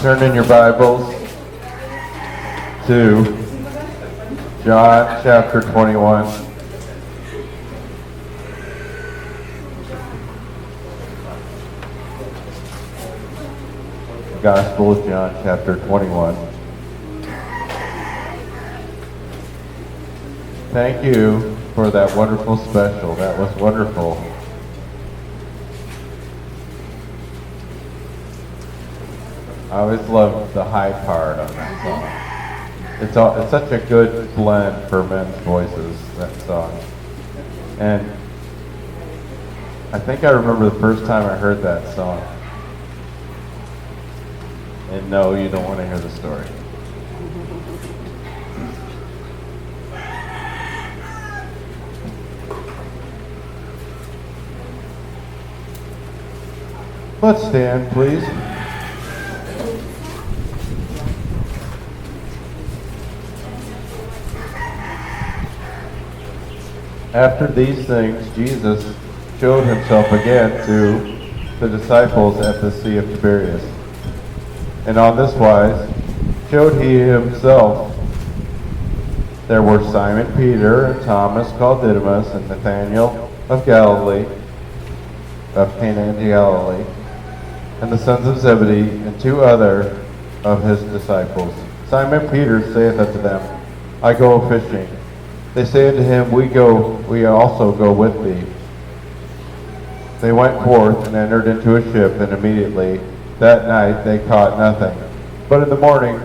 Turn in your Bibles to John chapter 21. Gospel of John chapter 21. Thank you for that wonderful special. That was wonderful. I always love the high part on that song. It's such a good blend for men's voices, that song. And I think I remember the first time I heard that song. And no, you don't want to hear the story. Let's stand, please. After these things, Jesus showed himself again to the disciples at the Sea of Tiberias. And on this wise showed he himself. There were Simon Peter and Thomas called Didymus and Nathanael of Galilee, of Cana in Galilee, and the sons of Zebedee, and two other of his disciples. Simon Peter saith unto them, I go a-fishing. They say unto him, we also go with thee. They went forth and entered into a ship, and immediately that night they caught nothing. But in the morning,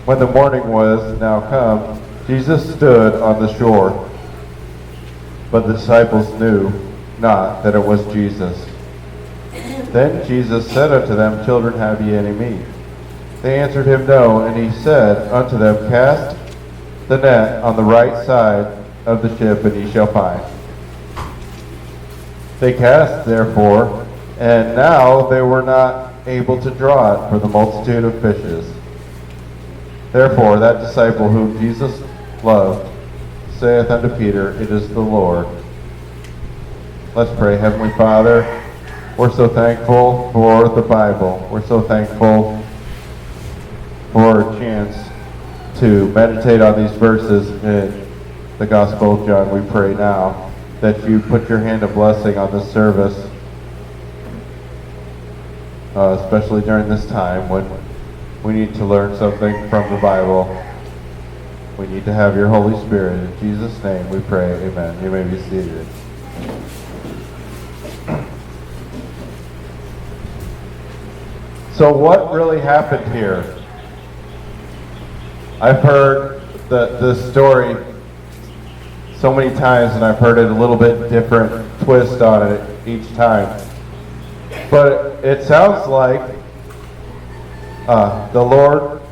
when the morning was now come, Jesus stood on the shore. But the disciples knew not that it was Jesus. Then Jesus said unto them, Children, have ye any meat? They answered him, No. And he said unto them, Cast the net on the right side of the ship, and ye shall find. They cast therefore, and now they were not able to draw it for the multitude of fishes. Therefore that disciple whom Jesus loved saith unto Peter, It is the Lord. Let's pray. Heavenly Father, we're so thankful for the Bible. We're so thankful for a chance to meditate on these verses in the Gospel of John. We pray now that you put your hand of blessing on this service, especially during this time when we need to learn something from the Bible. We need to have your Holy Spirit. In Jesus' name we pray, amen. You may be seated. So what really happened here? I've heard this story so many times, and I've heard it a little bit different twist on it each time. But it sounds like the Lord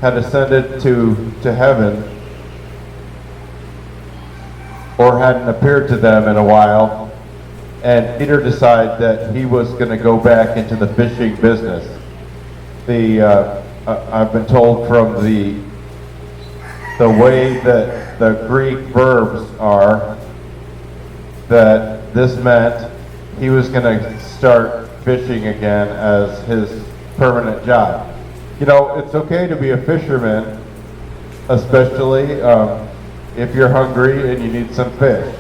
had ascended to heaven, or hadn't appeared to them in a while, and Peter decided that he was going to go back into the fishing business. I've been told from the way that the Greek verbs are that this meant he was going to start fishing again as his permanent job. You know, it's okay to be a fisherman, especially if you're hungry and you need some fish.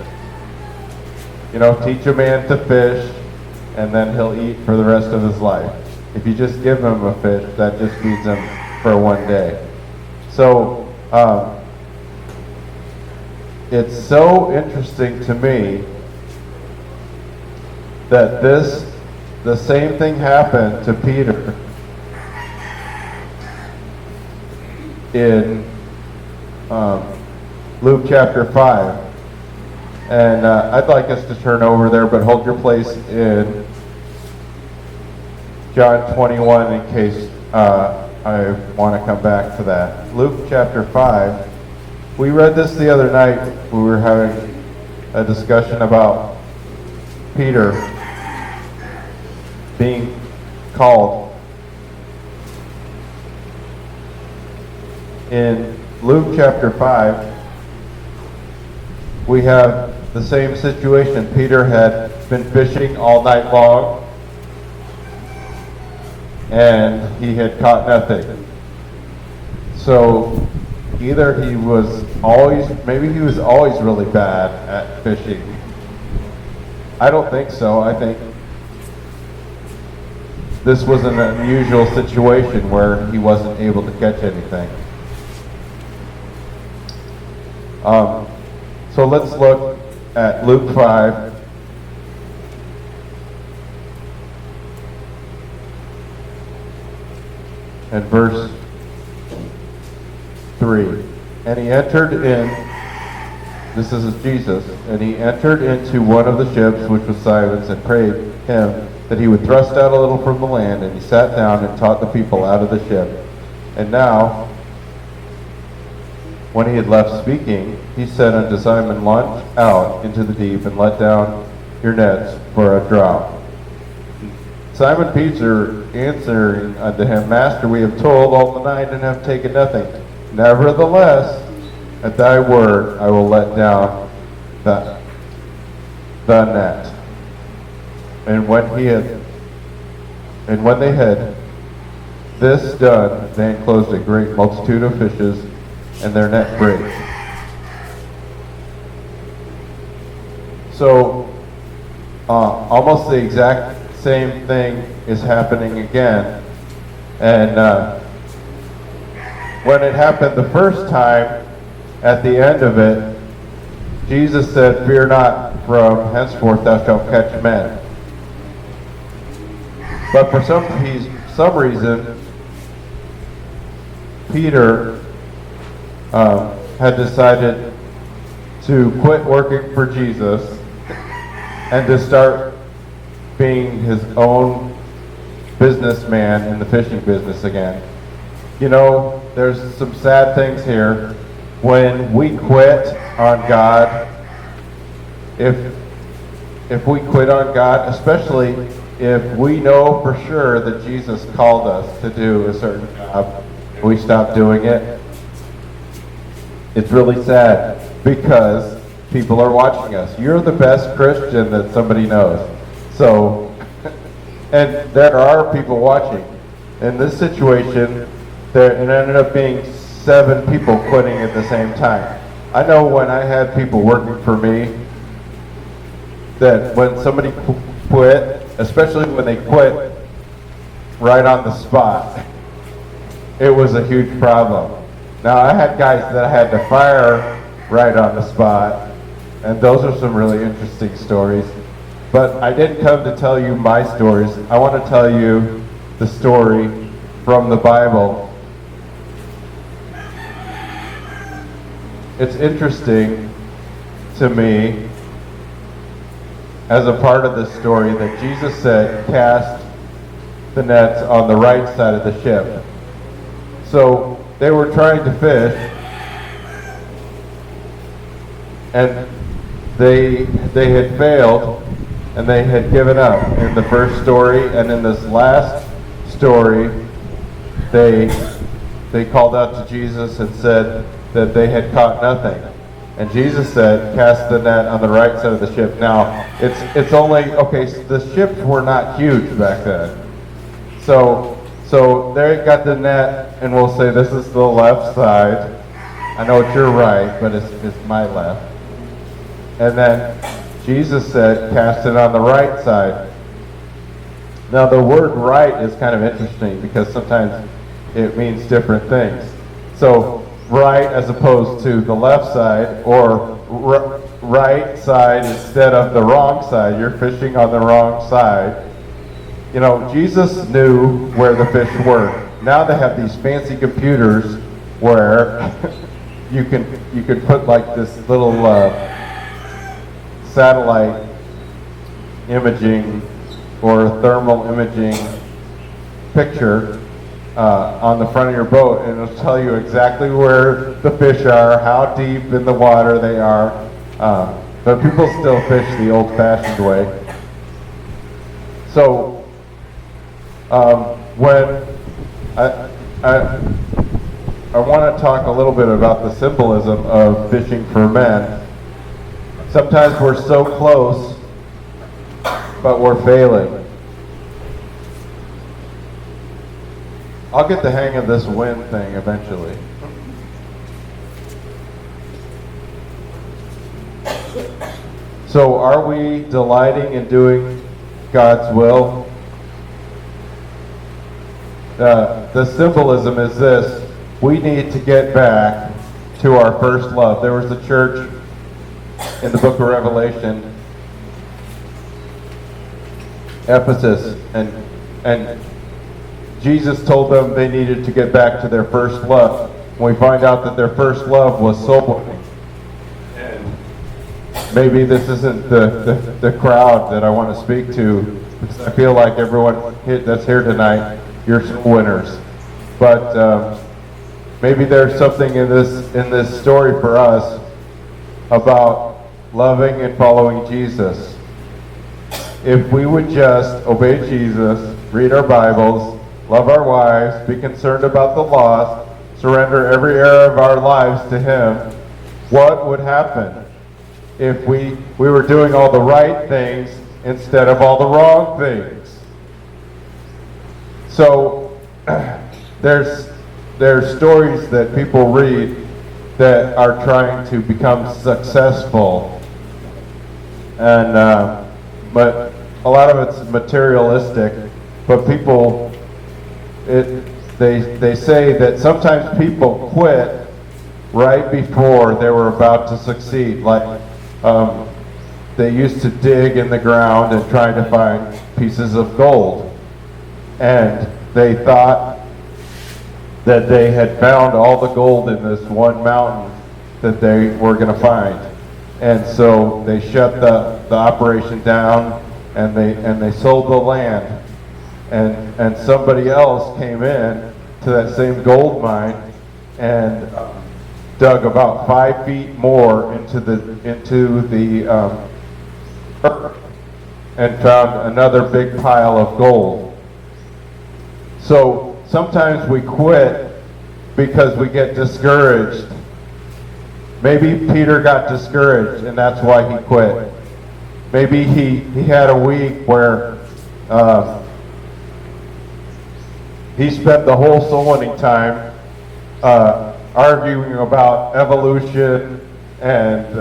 You know, teach a man to fish and then he'll eat for the rest of his life. If you just give him a fish, that just feeds him for one day. So, it's so interesting to me that the same thing happened to Peter in Luke chapter 5. And I'd like us to turn over there, but hold your place in John 21 in case I want to come back to that. Luke chapter 5. We read this the other night. We were having a discussion about Peter being called. In Luke chapter 5, we have the same situation. Peter had been fishing all night long, and he had caught nothing. So either maybe he was always really bad at fishing. I don't think so. I think this was an unusual situation where he wasn't able to catch anything. So let's look at Luke 5. And verse 3. And he entered in, this is Jesus, and he entered into one of the ships, which was Simon's, and prayed him that he would thrust out a little from the land, and he sat down and taught the people out of the ship. And now, when he had left speaking, he said unto Simon, launch out into the deep, and let down your nets for a draught. Simon Peter answering unto him, Master, we have toiled all the night and have taken nothing. Nevertheless, at thy word I will let down the net. And when they had this done, they enclosed a great multitude of fishes, and their net brake. So, almost the exact same thing is happening again. And when it happened the first time, at the end of it, Jesus said, fear not, from henceforth thou shalt catch men. But for some reason, Peter had decided to quit working for Jesus and to start being his own businessman in the fishing business again. You know, there's some sad things here. When we quit on God, if we quit on God, especially if we know for sure that Jesus called us to do a certain job, we stop doing it, it's really sad because people are watching us. You're the best Christian that somebody knows. So, and there are people watching. In this situation, it ended up being 7 people quitting at the same time. I know when I had people working for me, that when somebody quit, especially when they quit right on the spot, it was a huge problem. Now, I had guys that I had to fire right on the spot, and those are some really interesting stories. But I didn't come to tell you my stories. I want to tell you the story from the Bible. It's interesting to me, as a part of this story, that Jesus said, cast the nets on the right side of the ship. So they were trying to fish, and they had failed, and they had given up in the first story. And in this last story, they called out to Jesus and said that they had caught nothing. And Jesus said, cast the net on the right side of the ship. Now, it's only, okay, so the ships were not huge back then. So they got the net, and we'll say this is the left side. I know it's your right, but it's my left. And then Jesus said, cast it on the right side. Now, the word right is kind of interesting because sometimes it means different things. So, right as opposed to the left side, or right side instead of the wrong side. You're fishing on the wrong side. You know, Jesus knew where the fish were. Now they have these fancy computers where you can put like this little satellite imaging or thermal imaging picture on the front of your boat, and it'll tell you exactly where the fish are, how deep in the water they are. But people still fish the old-fashioned way. So when I want to talk a little bit about the symbolism of fishing for men. Sometimes we're so close, but we're failing. I'll get the hang of this wind thing eventually. So are we delighting in doing God's will? The symbolism is this: we need to get back to our first love. There was a church in the book of Revelation, Ephesus, and Jesus told them they needed to get back to their first love. And we find out that their first love was soul winning. And maybe this isn't the crowd that I want to speak to, because I feel like everyone that's here tonight, you're soul winners. But maybe there's something in this story for us about loving and following Jesus. If we would just obey Jesus, read our Bibles, love our wives, be concerned about the lost, surrender every area of our lives to Him, what would happen if we were doing all the right things instead of all the wrong things? So there's stories that people read that are trying to become successful, and but a lot of it's materialistic. But people, they say that sometimes people quit right before they were about to succeed. Like they used to dig in the ground and try to find pieces of gold, and they thought that they had found all the gold in this one mountain that they were going to find. And so they shut the operation down, and they sold the land. And somebody else came in to that same gold mine and dug about 5 feet more into the earth and found another big pile of gold. So sometimes we quit because we get discouraged. Maybe Peter got discouraged, and that's why he quit. Maybe he had a week where he spent the whole soul winning time arguing about evolution and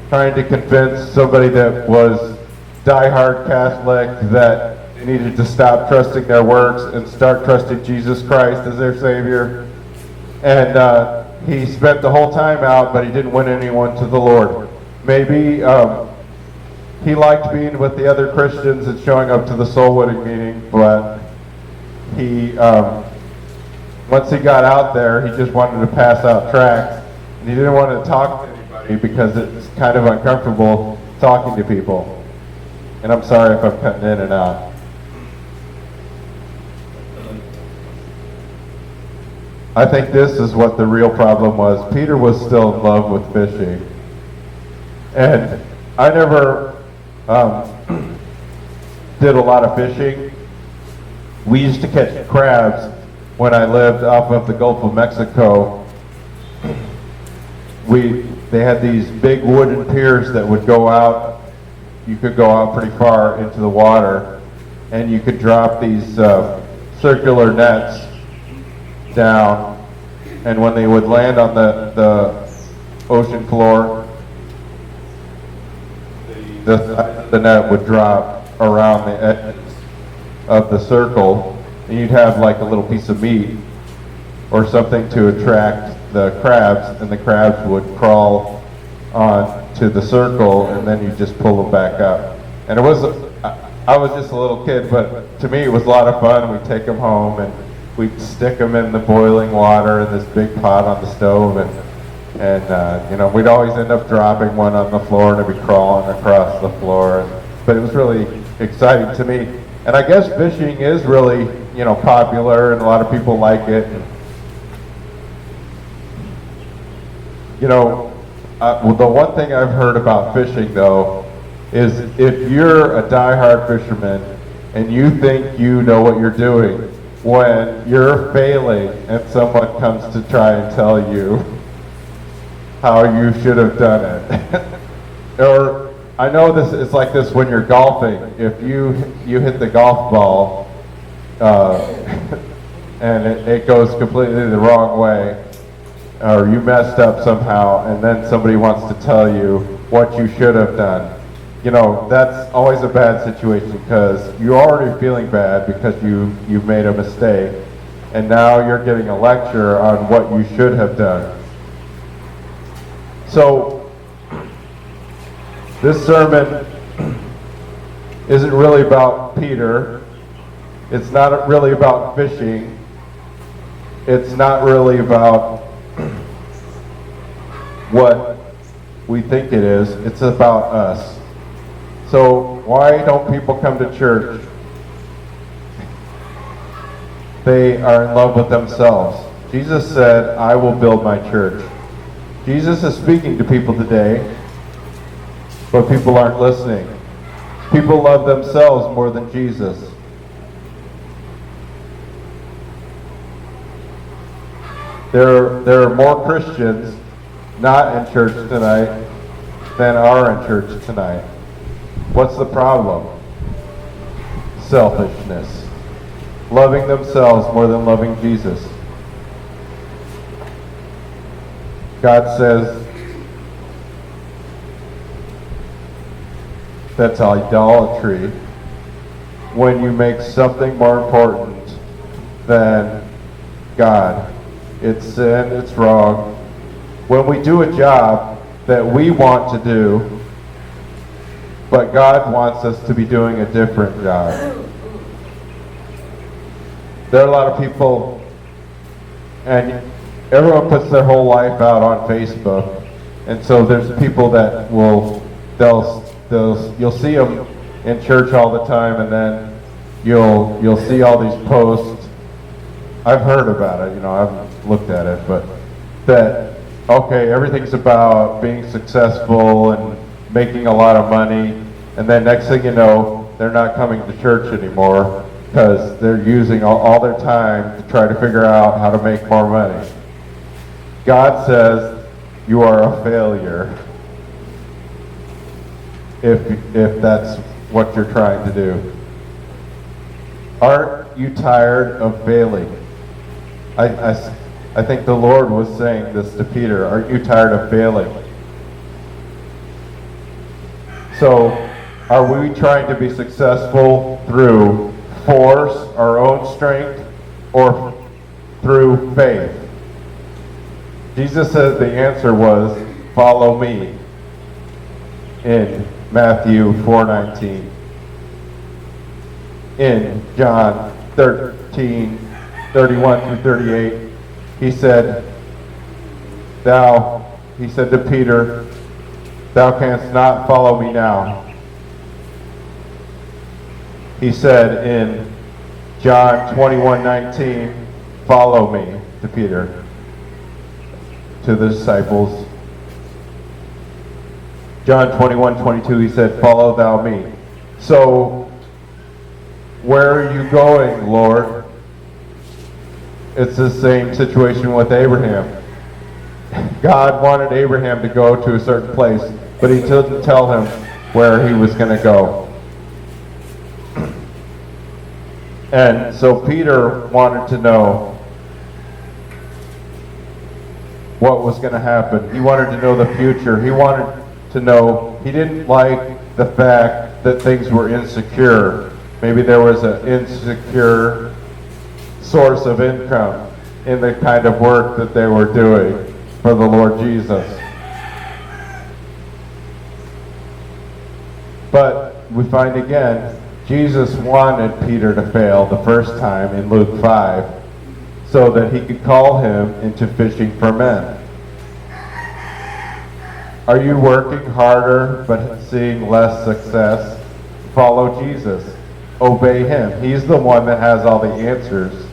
trying to convince somebody that was diehard Catholic that they needed to stop trusting their works and start trusting Jesus Christ as their Savior. And he spent the whole time out, but he didn't win anyone to the Lord. Maybe he liked being with the other Christians and showing up to the soul winning meeting, but he once he got out there, he just wanted to pass out tracts, and he didn't want to talk to anybody because it's kind of uncomfortable talking to people. And I'm sorry if I'm cutting in and out. I think this is what the real problem was. Peter was still in love with fishing. And I never did a lot of fishing. We used to catch crabs when I lived off of the Gulf of Mexico. They had these big wooden piers that would go out. You could go out pretty far into the water, and you could drop these circular nets down, and when they would land on the ocean floor, the net would drop around the edges of the circle, and you'd have like a little piece of meat or something to attract the crabs, and the crabs would crawl on to the circle, and then you just pull them back up. And I was just a little kid, but to me it was a lot of fun. We'd take them home and we'd stick them in the boiling water in this big pot on the stove, and we'd always end up dropping one on the floor, and it'd be crawling across the floor. But it was really exciting to me. And I guess fishing is really, popular, and a lot of people like it. The one thing I've heard about fishing, though, is if you're a diehard fisherman and you think you know what you're doing, when you're failing and someone comes to try and tell you how you should have done it. Or I know this is like this when you're golfing. If you hit the golf ball uh, and it goes completely the wrong way, or you messed up somehow, and then somebody wants to tell you what you should have done. You know, that's always a bad situation because you're already feeling bad because you made a mistake, and now you're getting a lecture on what you should have done. So, this sermon isn't really about Peter. It's not really about fishing. It's not really about what we think it is. It's about us. So why don't people come to church? They are in love with themselves. Jesus said, I will build my church. Jesus is speaking to people today, but people aren't listening. People love themselves more than Jesus. There are more Christians not in church tonight than are in church tonight. What's the problem? Selfishness. Loving themselves more than loving Jesus. God says that's idolatry when you make something more important than God. It's sin, it's wrong. When we do a job that we want to do, but God wants us to be doing a different job. There are a lot of people, and everyone puts their whole life out on Facebook, and so there's people that you'll see them in church all the time, and then you'll see all these posts. I've heard about it, I've looked at it, but that, okay, everything's about being successful and making a lot of money, and then next thing you know, they're not coming to church anymore because they're using all their time to try to figure out how to make more money. God says you are a failure if that's what you're trying to do. Aren't you tired of failing? I think the Lord was saying this to Peter. Aren't you tired of failing? So, are we trying to be successful through force, our own strength, or through faith? Jesus said the answer was, follow me, in Matthew 4:19. In John 13:31 through 38, he said to Peter, thou canst not follow me now. He said in John 21:19, follow me, to Peter, to the disciples. John 21:22, he said, follow thou me. So, where are you going, Lord? It's the same situation with Abraham. God wanted Abraham to go to a certain place, but he didn't tell him where he was going to go. And so Peter wanted to know what was going to happen. He wanted to know the future. He wanted to know, he didn't like the fact that things were insecure. Maybe there was an insecure source of income in the kind of work that they were doing for the Lord Jesus. But we find again, Jesus wanted Peter to fail the first time in Luke 5 so that he could call him into fishing for men. Are you working harder but seeing less success? Follow Jesus. Obey him. He's the one that has all the answers.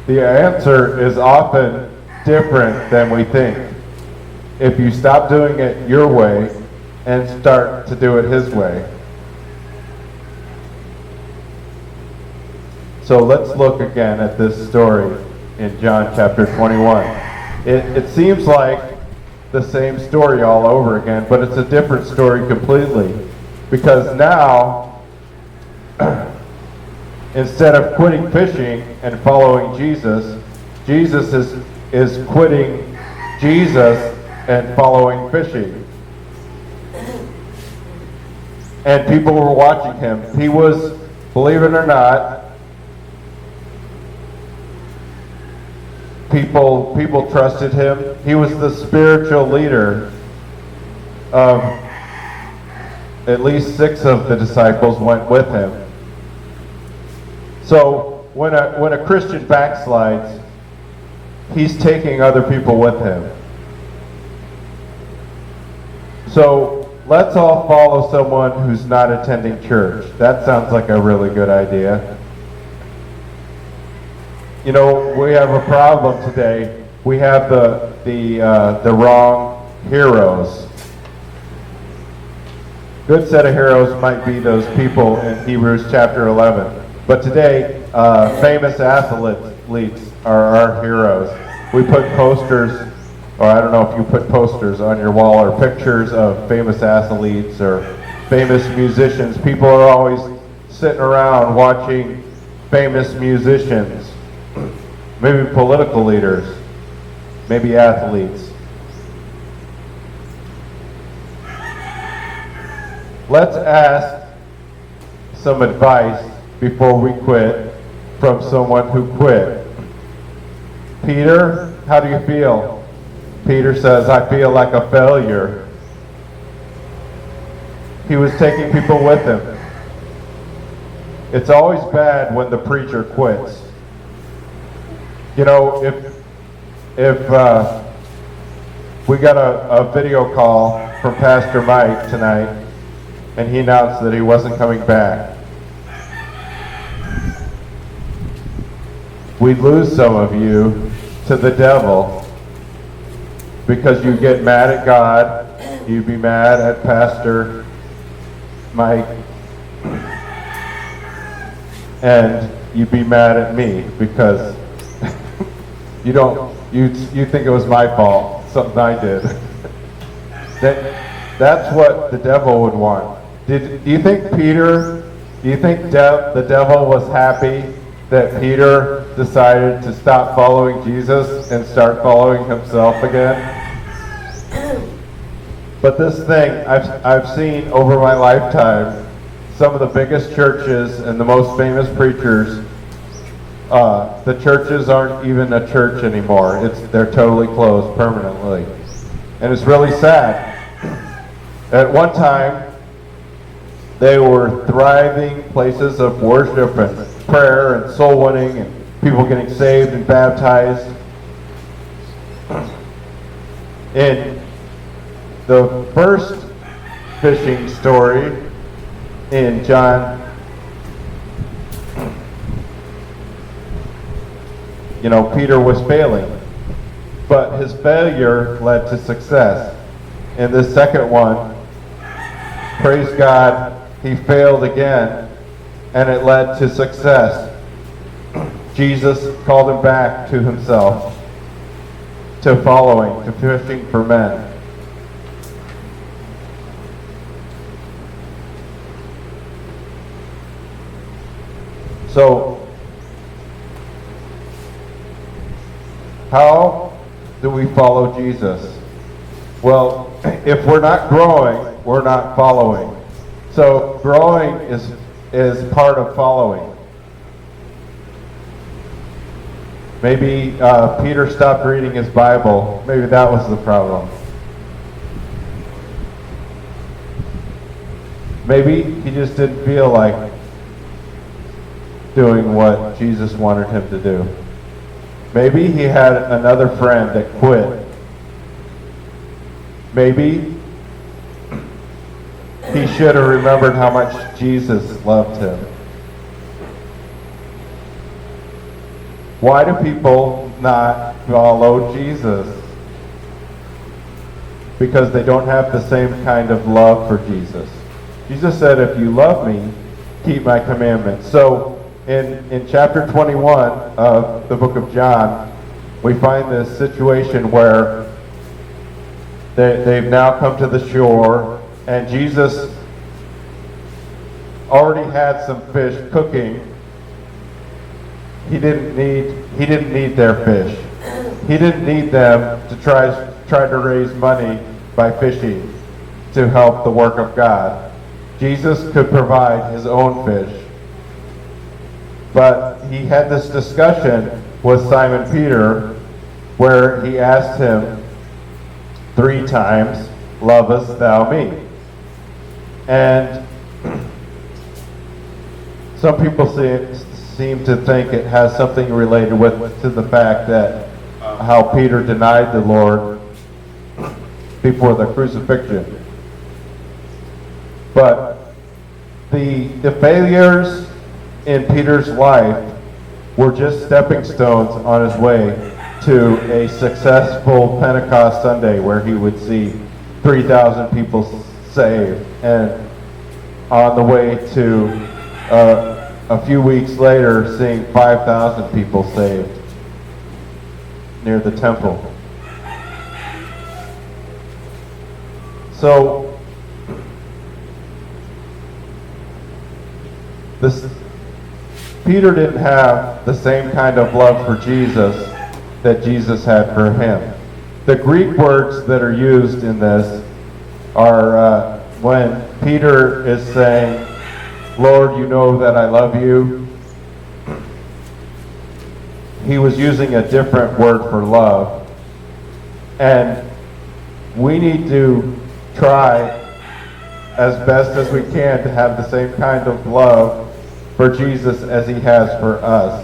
The answer is often different than we think. If you stop doing it your way and start to do it his way. So let's look again at this story in John chapter 21. It seems like the same story all over again, but it's a different story completely. Because now, instead of quitting fishing and following Jesus, Jesus is quitting Jesus and following fishing. And people were watching him. He was, believe it or not, people trusted him. He was the spiritual leader of at least 6 of the disciples went with him. So when a Christian backslides, he's taking other people with him. So let's all follow someone who's not attending church. That sounds like a really good idea. You know, we have a problem today. We have the wrong heroes. Good set of heroes might be those people in Hebrews chapter 11. But today, famous athletes are our heroes. We put posters, or I don't know if you put posters on your wall, or pictures of famous athletes or famous musicians. People are always sitting around watching famous musicians, maybe political leaders, maybe athletes. Let's ask some advice before we quit from someone who quit. Peter, how do you feel? Peter says, I feel like a failure. He was taking people with him. It's always bad when the preacher quits. You know, if we got a video call from Pastor Mike tonight, and he announced that he wasn't coming back, we'd lose some of you to the devil because you get mad at God, you'd be mad at Pastor Mike, and you'd be mad at me because you think it was my fault, something I did. That's what the devil would want. Do you think the devil was happy that Peter decided to stop following Jesus and start following himself again? But this thing, I've seen over my lifetime, some of the biggest churches and the most famous preachers, the churches aren't even a church anymore. They're totally closed permanently. And it's really sad. At one time, they were thriving places of worship and prayer and soul winning and people getting saved and baptized. In the first fishing story in John, Peter was failing, but his failure led to success. In the second one, praise God, he failed again, and it led to success. Jesus called him back to himself, to following, to fishing for men. So, how do we follow Jesus? Well, if we're not growing, we're not following. So growing is part of following. Maybe Peter stopped reading his Bible. Maybe that was the problem. Maybe he just didn't feel like doing what Jesus wanted him to do. Maybe he had another friend that quit. Maybe he should have remembered how much Jesus loved him. Why do people not follow Jesus? Because they don't have the same kind of love for Jesus. Jesus said, if you love me, keep my commandments. So in chapter 21 of the book of John, we find this situation where they've now come to the shore, and Jesus already had some fish cooking, he didn't need their fish. He didn't need them to try to raise money by fishing to help the work of God. Jesus could provide his own fish. But he had this discussion with Simon Peter where he asked him 3 times, "Lovest thou me?" And some people seem to think it has something related to the fact that how Peter denied the Lord before the crucifixion. But the failures in Peter's life were just stepping stones on his way to a successful Pentecost Sunday where he would see 3,000 people saved, and on the way to a few weeks later seeing 5,000 people saved near the temple. So Peter didn't have the same kind of love for Jesus that Jesus had for him. The Greek words that are used in this are when Peter is saying, "Lord, you know that I love you." He was using a different word for love. And we need to try as best as we can to have the same kind of love for Jesus as he has for us.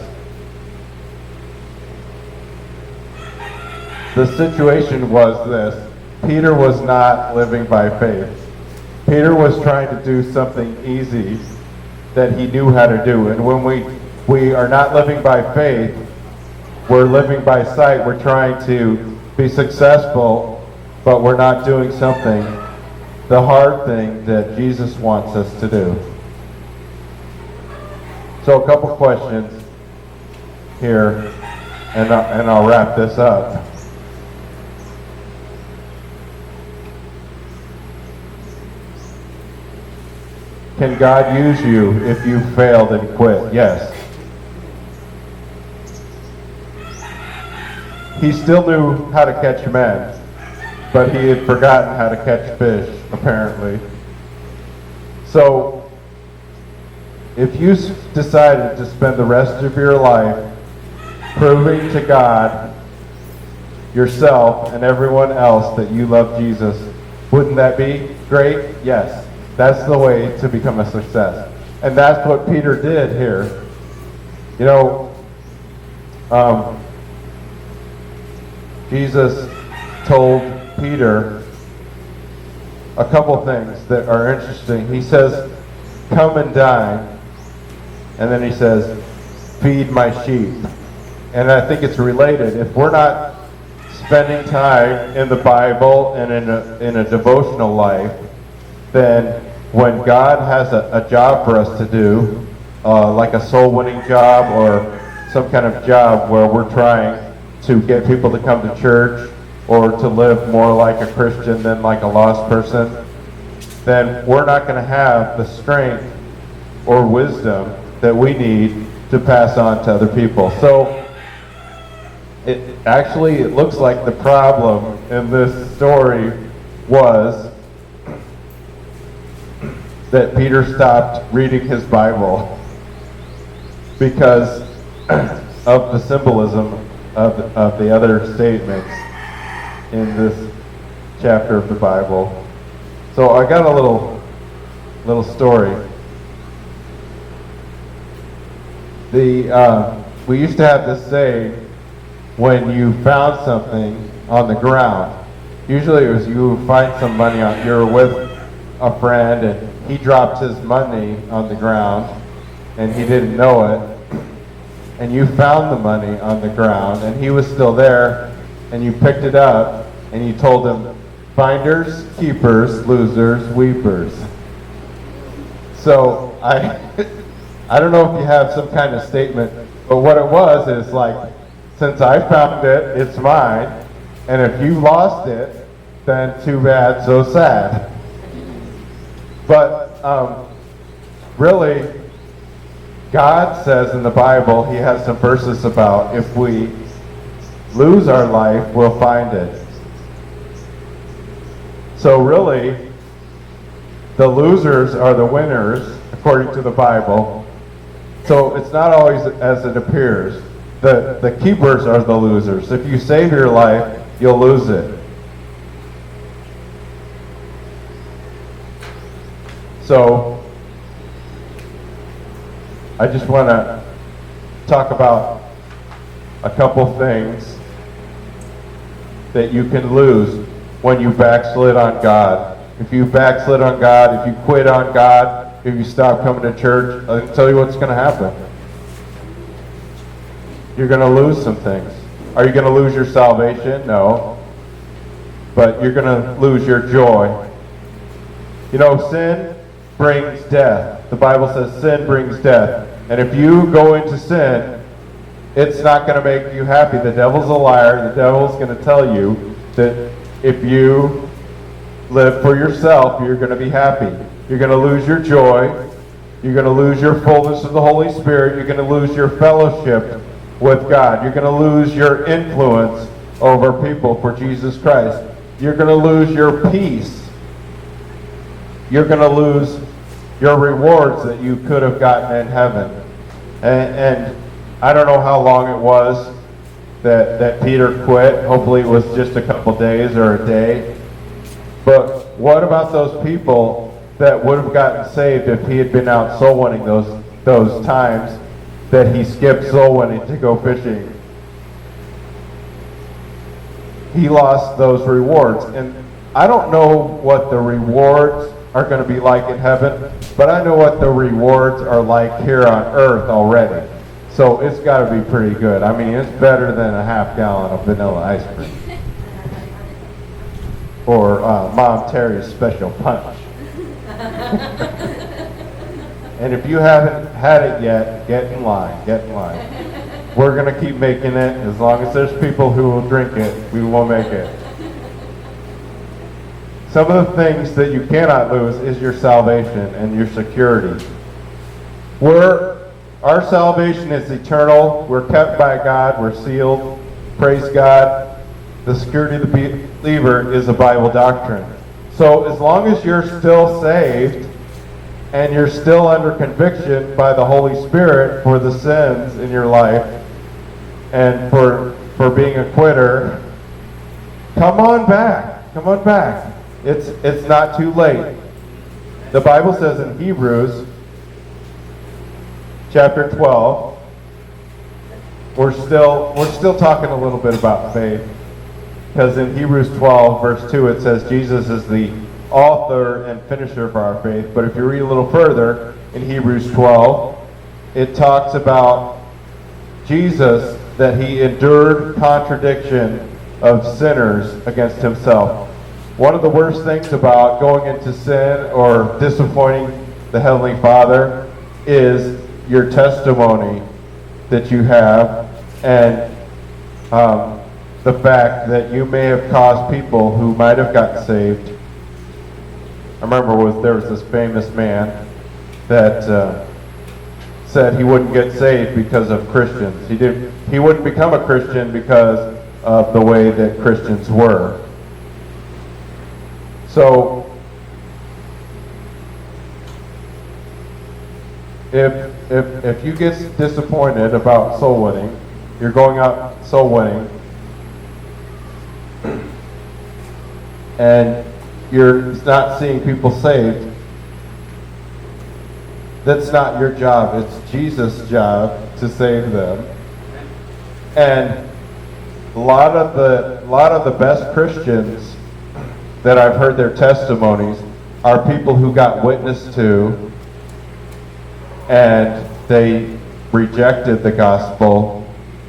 The situation was this: Peter was not living by faith. Peter was trying to do something easy that he knew how to do. And when we are not living by faith, we're living by sight. We're trying to be successful, but we're not doing something, the hard thing that Jesus wants us to do. So a couple questions here, and I'll wrap this up. Can God use you if you failed and quit? Yes. He still knew how to catch men, but he had forgotten how to catch fish, apparently. So, if you decided to spend the rest of your life proving to God, yourself, and everyone else that you love Jesus, wouldn't that be great? Yes. That's the way to become a success. And that's what Peter did here. You know, Jesus told Peter a couple things that are interesting. He says, "Come and dine." And then he says, "Feed my sheep." And I think it's related. If we're not spending time in the Bible and in a devotional life, then when God has a job for us to do, like a soul-winning job or some kind of job where we're trying to get people to come to church or to live more like a Christian than like a lost person, then we're not going to have the strength or wisdom that we need to pass on to other people. So it looks like the problem in this story was that Peter stopped reading his Bible because of the symbolism of the other statements in this chapter of the Bible. So I got a little story. We used to have this saying, when you found something on the ground, usually it was you find some money you were with a friend and he dropped his money on the ground and he didn't know it, and you found the money on the ground and he was still there, and you picked it up and you told him, "Finders, keepers, losers, weepers." So I don't know if you have some kind of statement, but what it was is like, since I found it, it's mine, and if you lost it, then too bad, so sad. But really, God says in the Bible, he has some verses about if we lose our life, we'll find it. So really, the losers are the winners, according to the Bible. So it's not always as it appears. The keepers are the losers. If you save your life, you'll lose it. So I just want to talk about a couple things that you can lose when you backslid on God. If you backslid on God, if you quit on God, if you stop coming to church, I'll tell you what's going to happen. You're going to lose some things. Are you going to lose your salvation? No. But you're going to lose your joy. You know, sin brings death. The Bible says sin brings death. And if you go into sin, it's not going to make you happy. The devil's a liar. The devil's going to tell you that if you live for yourself, you're going to be happy. You're going to lose your joy. You're going to lose your fullness of the Holy Spirit. You're going to lose your fellowship with God. You're going to lose your influence over people for Jesus Christ. You're going to lose your peace. You're going to lose your rewards that you could have gotten in heaven. And I don't know how long it was that Peter quit. Hopefully it was just a couple days or a day. But what about those people that would have gotten saved if he had been out soul winning those times that he skipped soul winning to go fishing? He lost those rewards. And I don't know what the rewards are going to be like in heaven, but I know what the rewards are like here on earth already. So it's got to be pretty good. I mean, it's better than a half gallon of vanilla ice cream. Or Mom Terry's special punch. And if you haven't had it yet, get in line, get in line. We're going to keep making it. As long as there's people who will drink it, we will make it. Some of the things that you cannot lose is your salvation and your security. Our salvation is eternal. We're kept by God. We're sealed. Praise God. The security of the believer is a Bible doctrine. So as long as you're still saved and you're still under conviction by the Holy Spirit for the sins in your life and for being a quitter, come on back. Come on back. It's not too late. The Bible says in Hebrews chapter 12, we're still talking a little bit about faith, because in Hebrews 12 verse 2 it says Jesus is the author and finisher of our faith. But if you read a little further in Hebrews 12, it talks about Jesus, that he endured contradiction of sinners against himself. One of the worst things about going into sin or disappointing the Heavenly Father is your testimony that you have, and the fact that you may have caused people who might have gotten saved. I remember there was this famous man that said he wouldn't get saved because of Christians. He wouldn't become a Christian because of the way that Christians were. So if you get disappointed about soul winning, you're going out soul winning, and you're not seeing people saved, that's not your job. It's Jesus' job to save them. And a lot of the best Christians that I've heard their testimonies are people who got witnessed to and they rejected the gospel,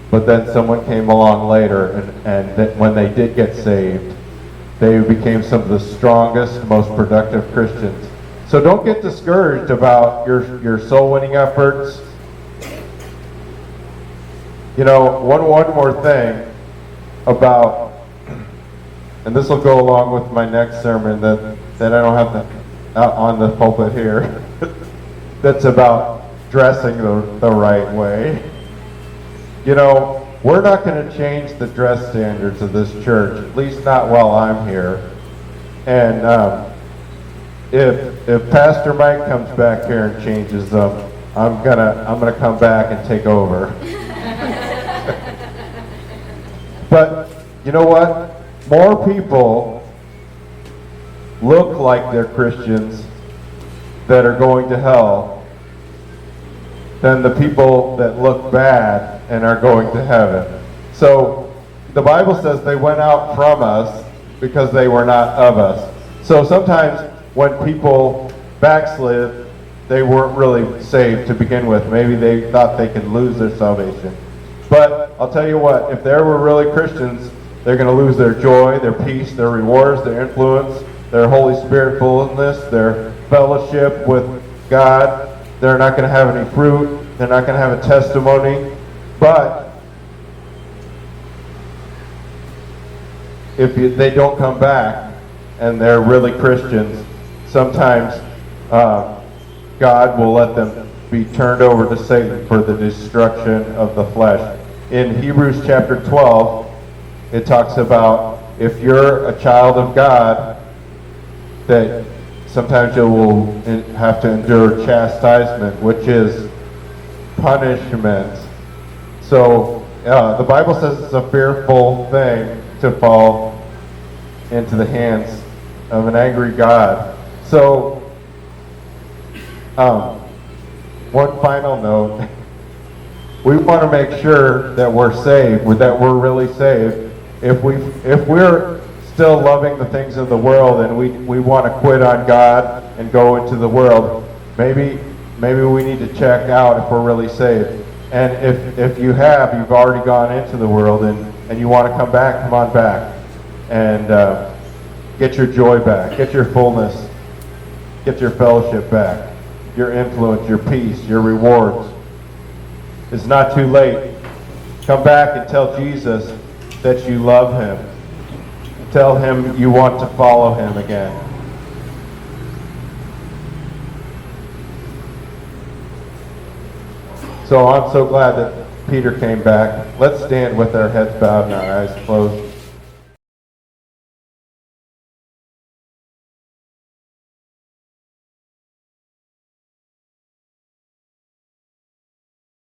but then someone came along later and that when they did get saved, they became some of the strongest, most productive Christians. So don't get discouraged about your soul winning efforts. You know, one more thing about, and this will go along with my next sermon that I don't have out on the pulpit here. That's about dressing the right way. You know, we're not going to change the dress standards of this church, at least not while I'm here. And if Pastor Mike comes back here and changes them, I'm gonna come back and take over. But you know what? More people look like they're Christians that are going to hell than the people that look bad and are going to heaven. So the Bible says they went out from us because they were not of us. So sometimes when people backslid, they weren't really saved to begin with. Maybe they thought they could lose their salvation. But I'll tell you what, if they were really Christians, they're going to lose their joy, their peace, their rewards, their influence, their Holy Spirit fullness, their fellowship with God. They're not going to have any fruit. They're not going to have a testimony. But if they don't come back and they're really Christians, sometimes God will let them be turned over to Satan for the destruction of the flesh. In Hebrews chapter 12, it talks about if you're a child of God, that sometimes you will have to endure chastisement, which is punishment. So the Bible says it's a fearful thing to fall into the hands of an angry God. So one final note. We want to make sure that we're saved, that we're really saved. If we're still loving the things of the world and we want to quit on God and go into the world, maybe we need to check out if we're really saved. And if you've already gone into the world and you want to come back, come on back. And get your joy back, get your fullness, get your fellowship back, your influence, your peace, your rewards. It's not too late. Come back and tell Jesus that you love him. Tell him you want to follow him again. So I'm so glad that Peter came back. Let's stand with our heads bowed and our eyes closed.